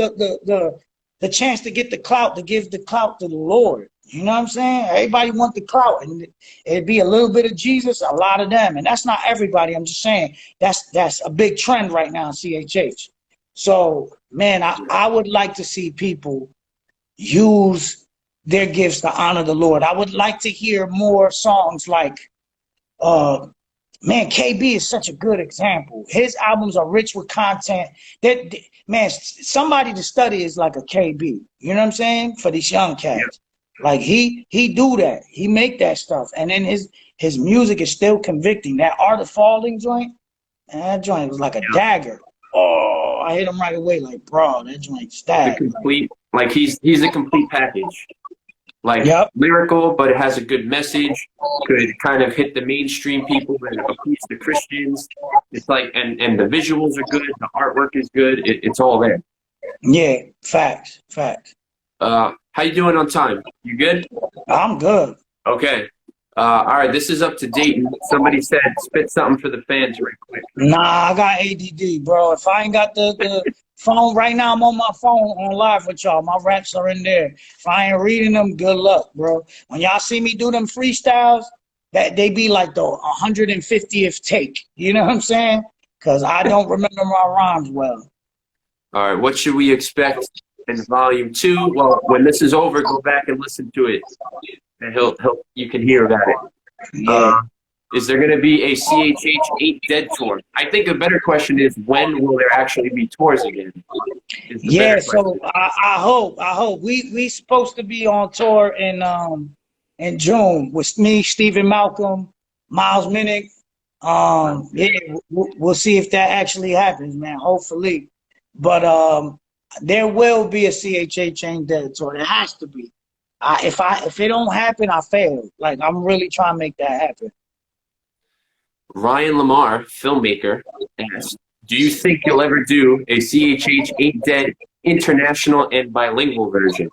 the chance to get the clout, to give the clout to the Lord. You know what I'm saying? Everybody want the clout, and it'd be a little bit of Jesus, a lot of them. And that's not everybody. I'm just saying that's a big trend right now in CHH. So, man, I would like to see people use their gifts to honor the Lord. I would like to hear more songs like, man, KB is such a good example. His albums are rich with content. Man, somebody to study is like a KB. You know what I'm saying? For these young cats. Like he do that. He make that stuff. And then his music is still convicting. That Art of Falling joint, man, that joint was like a dagger. Oh, I hit him right away. Like, bro, that joint stabbed. Like he's a complete package. Like lyrical, but it has a good message. Could kind of hit the mainstream people and appease the Christians. It's like, and the visuals are good. The artwork is good. It's all there. Yeah, facts. How you doing on time? You good? I'm good. Okay. All right, this is up to Datin. Somebody said spit something for the fans right quick. Nah, I got ADD, bro. If I ain't got the phone right now, I'm on my phone on live with y'all. My raps are in there. If I ain't reading them, good luck, bro. When y'all see me do them freestyles, that they be like the 150th take. You know what I'm saying? Because I don't remember my rhymes well. All right, what should we expect in volume 2? Well, when this is over, go back and listen to it, and you can hear about it. Yeah. Is there going to be a CHH Ain't Dead tour? I think a better question is, when will there actually be tours again? Yeah, so I hope. We supposed to be on tour in June with me, Stephen Malcolm, Miles Minnick. Yeah, we'll see if that actually happens, man. Hopefully. But there will be a CHH Ain't Dead tour. There has to be. If it don't happen, I failed. Like, I'm really trying to make that happen. Ryan Lamar, filmmaker, asks, do you think you'll ever do a CHH Ain't Dead international and bilingual version?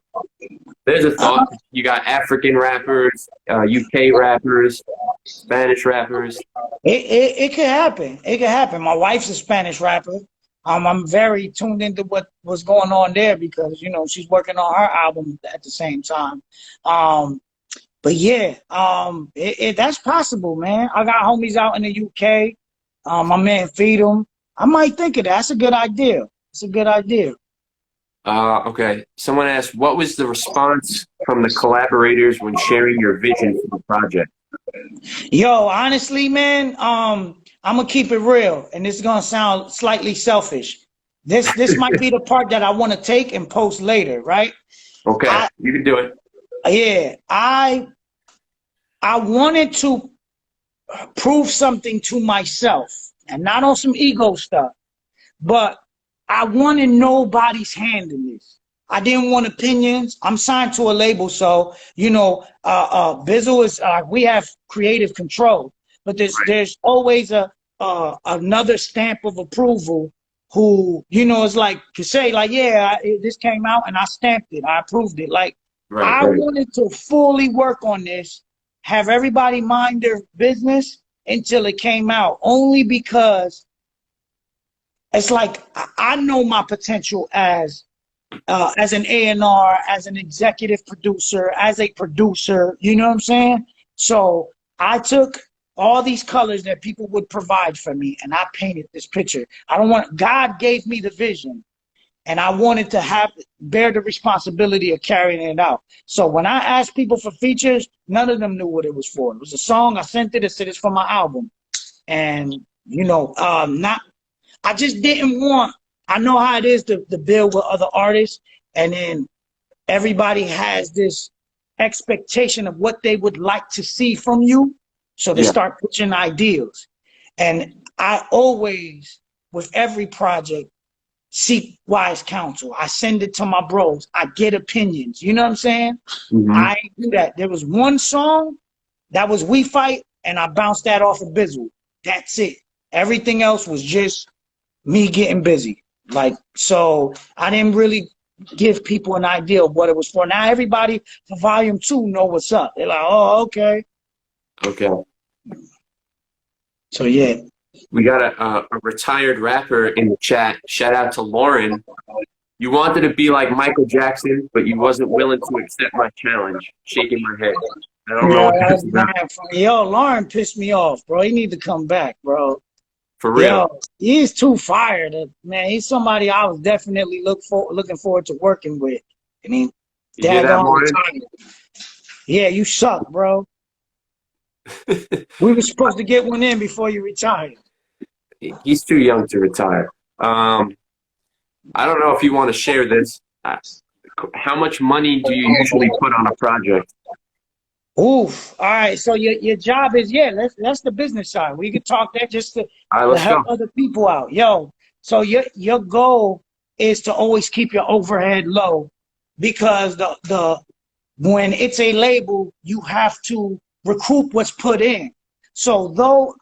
There's a thought. You got African rappers, UK rappers, Spanish rappers. It could happen. It could happen. My wife's a Spanish rapper. I'm very tuned into what's going on there because, you know, she's working on her album at the same time. But yeah, that's possible, man. I got homies out in the UK. My man Feed 'em. I might think of that. That's a good idea. It's a good idea. Okay. Someone asked, what was the response from the collaborators when sharing your vision for the project? Yo, honestly, man, I'm gonna keep it real, and this is gonna sound slightly selfish. This might be the part that I want to take and post later, right? Okay, you can do it. Yeah, I wanted to prove something to myself, and not on some ego stuff, but I wanted nobody's hand in this. I didn't want opinions. I'm signed to a label, so you know, Bizzle is. We have creative control, but there's always another stamp of approval. Who, you know, is like to say like, yeah, this came out and I stamped it, I approved it. Like I wanted to fully work on this, have everybody mind their business until it came out, only because it's like I know my potential as an A&R, as an executive producer, as a producer, you know what I'm saying? So I took all these colors that people would provide for me and I painted this picture. God gave me the vision and I wanted to bear the responsibility of carrying it out. So when I asked people for features, none of them knew what it was for. It was a song, I sent it, said it's for my album. And, you know, I just didn't want, I know how it is to build with other artists, and then everybody has this expectation of what they would like to see from you. So they start pitching ideas. And I always, with every project, seek wise counsel. I send it to my bros. I get opinions. You know what I'm saying? I do that. There was one song that was We Fight, and I bounced that off of Bizzle. That's it. Everything else was just me getting busy. Like, so I didn't really give people an idea of what it was for. Now everybody for volume 2 know what's up. They're like, oh, okay. Okay. So yeah. We got a retired rapper in the chat. Shout out to Lauren. You wanted to be like Michael Jackson, but you wasn't willing to accept my challenge. Shaking my head. I don't know what that's about. Yo, Lauren pissed me off, bro. He need to come back, bro. For real. Yo, he's too fired. Man, he's somebody I was definitely looking forward to working with. I mean, yeah, you suck, bro. We were supposed to get one in before you retired. He's too young to retire. I don't know if you want to share this. How much money do you usually put on a project? Oof. All right. So your job is, that's the business side. We can talk that just to help other people out. Yo, so your goal is to always keep your overhead low, because when it's a label, you have to recoup what's put in. So though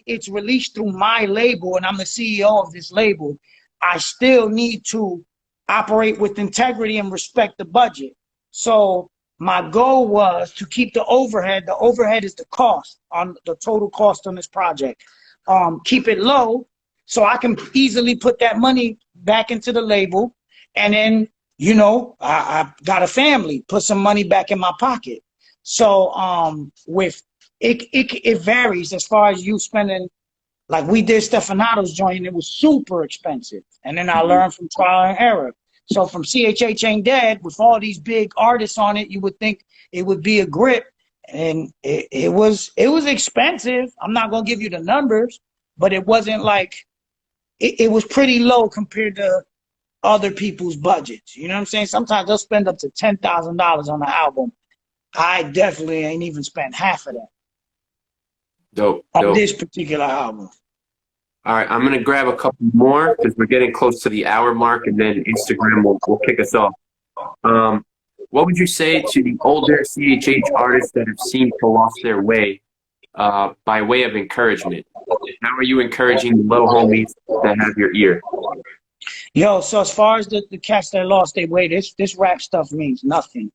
it's released through my label and I'm the CEO of this label, I still need to operate with integrity and respect the budget. So my goal was to keep the overhead. The overhead is the cost, on the total cost on this project. Keep it low so I can easily put that money back into the label. And then, you know, I got a family, put some money back in my pocket. So with it varies as far as you spending. Like we did Stefanato's joint, and it was super expensive. And then I learned from trial and error. So from CHH Ain't Dead, with all these big artists on it, you would think it would be a grip. And it was expensive. I'm not going to give you the numbers, but it wasn't like, it was pretty low compared to other people's budgets. You know what I'm saying? Sometimes they'll spend up to $10,000 on an album. I definitely ain't even spent half of that. Dope. On this particular album. All right, I'm going to grab a couple more because we're getting close to the hour mark, and then Instagram will kick us off. What would you say to the older CHH artists that have seemed to lost their way by way of encouragement? How are you encouraging the little homies that have your ear? Yo, so as far as the cats that lost their way, this rap stuff means nothing.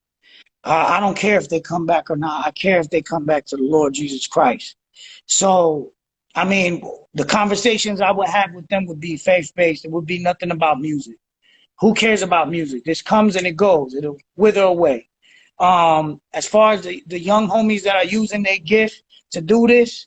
I don't care if they come back or not. I care if they come back to the Lord Jesus Christ. So, I mean, the conversations I would have with them would be faith-based. It would be nothing about music. Who cares about music? This comes and it goes. It'll wither away. As far as the young homies that are using their gift to do this,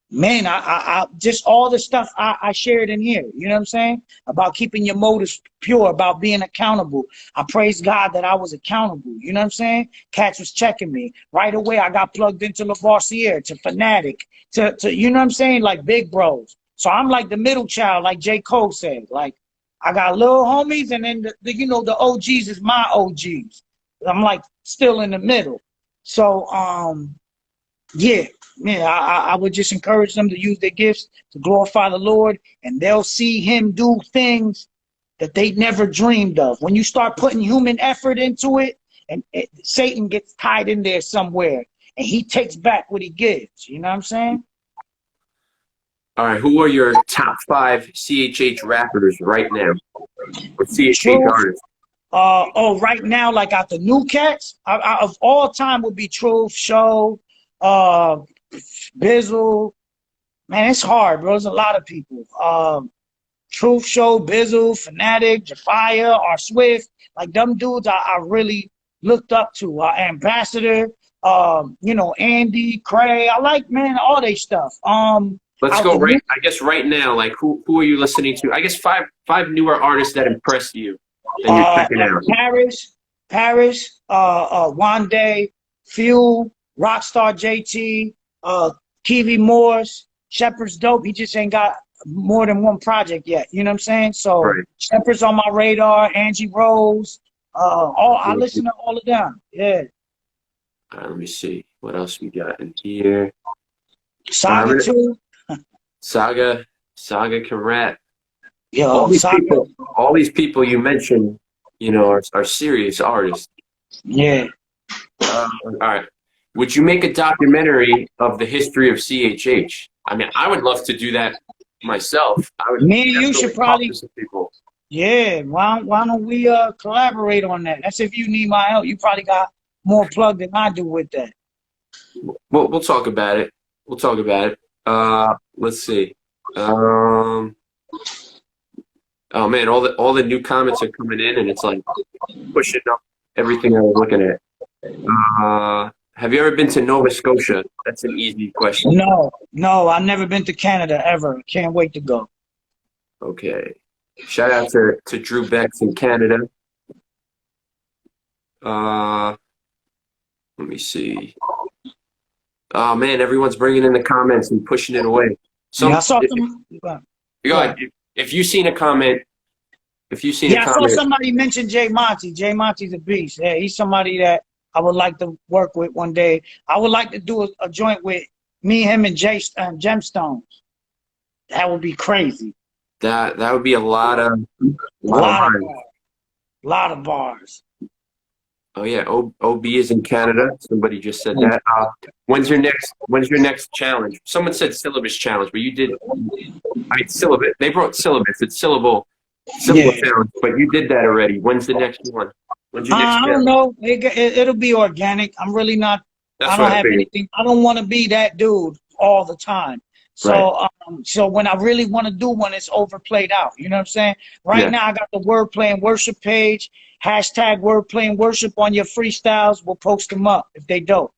man, I just all the stuff I shared in here, you know what I'm saying? About keeping your motives pure, about being accountable. I praise God that I was accountable, you know what I'm saying? Cats was checking me. Right away, I got plugged into Lavoisier, to Fanatic, to you know what I'm saying? Like big bros. So I'm like the middle child, like J. Cole said. Like, I got little homies, and then you know, the OGs is my OGs. I'm like still in the middle. So, yeah, I would just encourage them to use their gifts to glorify the Lord, and they'll see him do things that they never dreamed of. When you start putting human effort into it, and Satan gets tied in there somewhere, and he takes back what he gives. You know what I'm saying? All right, who are your top 5 CHH rappers right now? Or CHH Truth. artists? Right now, like out the new cats, of all time would be Truth, Show, Bizzle. Man, it's hard, bro. There's a lot of people. Truth, Show, Bizzle, Fanatic, Jafia, R. Swift. Like them dudes I really looked up to. Ambassador, you know, Andy, Cray. I like, man, all they stuff. Let's go right, I guess right now, like who are you listening to? I guess five newer artists that impressed you and you're checking out. Paris, Wande, Fuel, Rockstar JT, Kiwi Morse, Shepherd's dope. He just ain't got more than one project yet. You know what I'm saying? So right. Shepherd's on my radar. Angie Rose. I listen to all of them. Yeah. Let me see what else we got in here. Saga too. Saga can rap. Yo, all these people you mentioned, you know, are serious artists. Yeah. All right. Would you make a documentary of the history of CHH? I mean, I would love to do that myself. Me and you should probably. Yeah. Why don't we collaborate on that? That's if you need my help. You probably got more plug than I do with that. We'll talk about it. We'll talk about it. Let's see. Oh man, all the new comments are coming in, and it's like pushing up everything I was looking at. Have you ever been to Nova Scotia? That's an easy question. No, I've never been to Canada ever. Can't wait to go. Okay. Shout out to Drew Becks in Canada. Let me see. Oh man, everyone's bringing in the comments and pushing it away. I saw if you've seen a comment, I saw somebody mention Jay Monty. Jay Monty's a beast. Yeah, he's somebody that I would like to work with one day. I would like to do a joint with me, him, and Gemstones. That would be crazy. That would be a lot of bars. Oh yeah, OB is in Canada. Somebody just said that. When's your next challenge? Someone said syllabus challenge, but you did. I mean syllabus. They brought syllabus. It's syllable challenge, but you did that already. When's the next one? When's your next challenge? I don't know. It'll be organic. I'm really not. I don't have anything. I don't want to be that dude all the time. So right. So when I really want to do one, it's overplayed out. You know what I'm saying? Right now, I got the Wordplay and Worship page. Hashtag Wordplay and Worship on your freestyles. We'll post them up if they don't.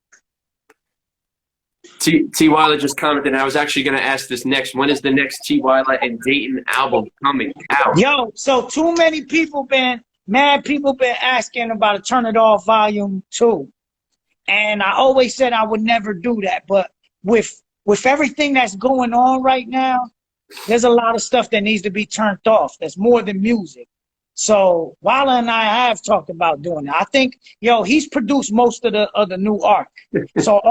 T. Wyler just commented. I was actually going to ask this next. When is the next T. Wyler and Datin album coming out? Yo, so too many people been asking about a Turn It Off Volume 2. And I always said I would never do that. But with everything that's going on right now, there's a lot of stuff that needs to be turned off. That's more than music. So Walla and I have talked about doing it. I think, he's produced most of the new arc. So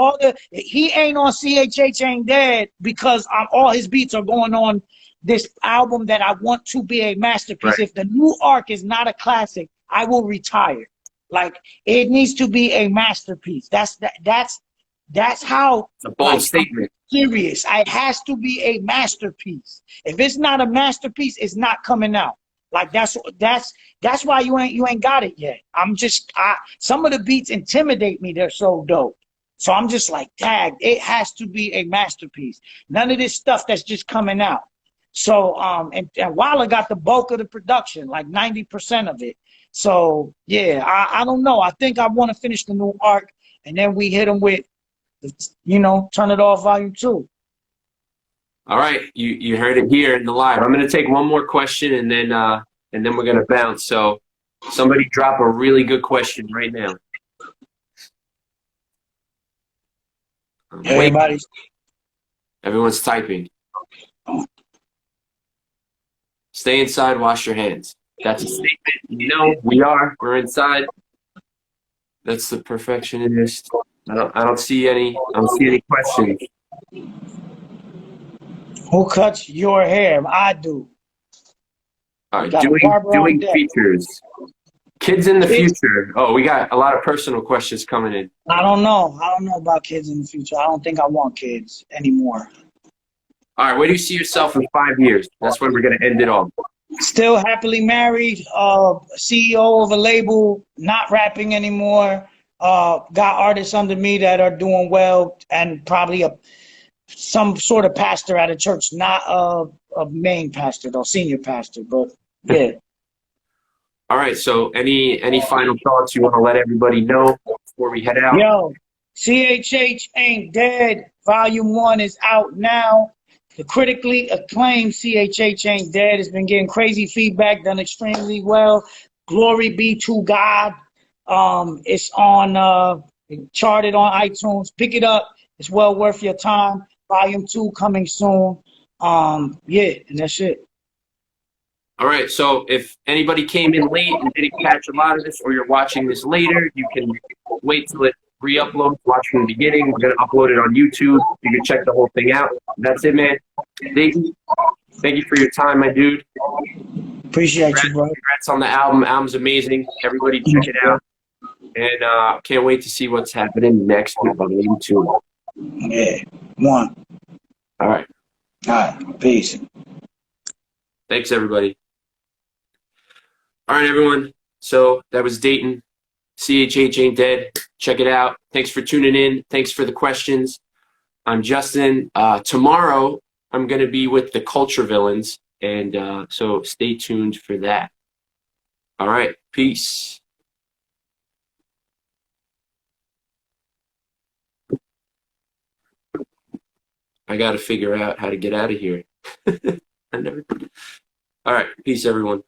he ain't on CHH Ain't Dead because all his beats are going on this album that I want to be a masterpiece. Right. If the new arc is not a classic, I will retire. Like, it needs to be a masterpiece. That's That's how, It's a bold statement. serious. It has to be a masterpiece. If it's not a masterpiece, it's not coming out. Like that's why you ain't got it yet. Some of the beats intimidate me. They're so dope. So I'm just like, tag, it has to be a masterpiece. None of this stuff that's just coming out. So and Walla got the bulk of the production, like 90% of it. So yeah, I don't know. I think I want to finish the new arc, and then we hit them with, Turn It Off Volume 2. All right, you heard it here in the live. I'm gonna take one more question and then we're gonna bounce. So somebody drop a really good question right now. Everyone's typing. Stay inside, wash your hands. That's a statement. We're inside. That's the perfectionist. I don't see any questions. Who cuts your hair? I do. All right, doing features. Kids in the future. Oh, we got a lot of personal questions coming in. I don't know about kids in the future. I don't think I want kids anymore. All right, where do you see yourself in 5 years? That's when we're going to end it all. Still happily married, CEO of a label, not rapping anymore. Got artists under me that are doing well, and probably some sort of pastor at a church, not a main pastor though, senior pastor, but yeah. All right, so any final thoughts you want to let everybody know before we head out? Yo, CHH Ain't Dead, Volume 1 is out now. The critically acclaimed CHH Ain't Dead has been getting crazy feedback, done extremely well. Glory be to God. It's on charted on iTunes. Pick it up. It's well worth your time. Volume 2 coming soon. Yeah, and that's it. All right, so if anybody came in late and didn't catch a lot of this, or you're watching this later, you can wait till it re-uploads, watch from the beginning. We're going to upload it on YouTube. You can check the whole thing out. That's it, man. Datin, thank you for your time, my dude. Appreciate you, bro. Congrats on the album. Album's amazing. Everybody check it out. And can't wait to see what's happening next with Volume 2. Yeah, 1. All right. All right, peace. Thanks, everybody. All right, everyone. So that was Datin. CHH Ain't Dead. Check it out. Thanks for tuning in. Thanks for the questions. I'm Justin. Tomorrow, I'm going to be with the Culture Villains, and so stay tuned for that. All right. Peace. I got to figure out how to get out of here. All right. Peace, everyone.